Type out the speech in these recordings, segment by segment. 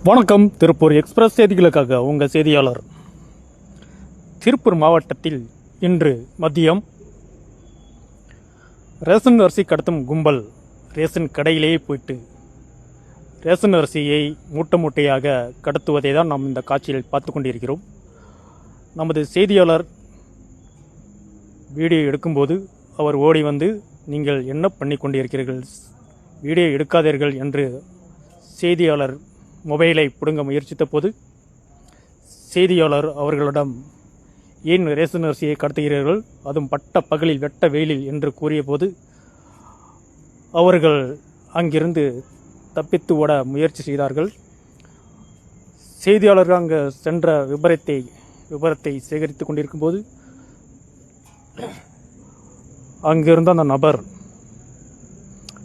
வணக்கம். திருப்பூர் எக்ஸ்பிரஸ் செய்திகளுக்காக உங்கள் செய்தியாளர். திருப்பூர் மாவட்டத்தில் இன்று மதியம் ரேஷன் அரிசி கடத்தும் கும்பல் ரேஷன் கடையிலேயே போயிட்டு ரேஷன் அரிசியை மூட்டை மூட்டையாக கடத்துவதை தான் நாம் இந்த காட்சியில் பார்த்து கொண்டிருக்கிறோம். நமது செய்தியாளர் வீடியோ எடுக்கும்போது அவர் ஓடி வந்து, நீங்கள் என்ன பண்ணி கொண்டிருக்கிறீர்கள், வீடியோ எடுக்காதீர்கள் என்று செய்தியாளர் மொபைலை பிடுங்க முயற்சித்த போது செய்தியாளர் அவர்களிடம், ஏன் ரேஷன் அரிசியை கடத்துகிறீர்கள், அதுவும் பட்ட பகலில் வெட்ட வெயிலில் என்று கூறிய போது அவர்கள் அங்கிருந்து தப்பித்து ஓட முயற்சி செய்தார்கள். செய்தியாளர்கள் அங்கு சென்ற விபரத்தை சேகரித்து கொண்டிருக்கும் போது அங்கிருந்த அந்த நபர்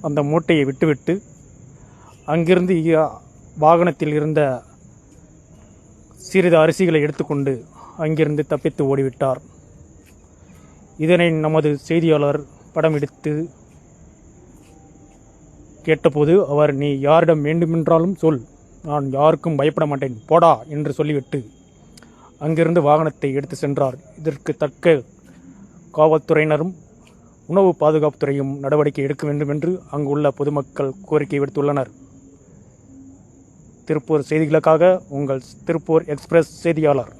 அந்த மூட்டையை விட்டுவிட்டு அங்கிருந்து வாகனத்தில் இருந்த சிறிது அரிசிகளை எடுத்துக்கொண்டு அங்கிருந்து தப்பித்து ஓடிவிட்டார். இதனை நமது செய்தியாளர் படம் எடுத்து கேட்டபோது அவர், நீ யாரிடம் வேண்டுமென்றாலும் சொல், நான் யாருக்கும் பயப்பட மாட்டேன், போடா என்று சொல்லிவிட்டு அங்கிருந்து வாகனத்தை எடுத்து சென்றார். இதற்கு தக்க காவல்துறையினரும் உணவு பாதுகாப்புத்துறையும் நடவடிக்கை எடுக்க வேண்டும் என்று அங்குள்ள பொதுமக்கள் கோரிக்கை விடுத்துள்ளனர். திருப்பூர் செய்திகளுக்காக உங்கள் திருப்பூர் எக்ஸ்பிரஸ் செய்தியாளர்.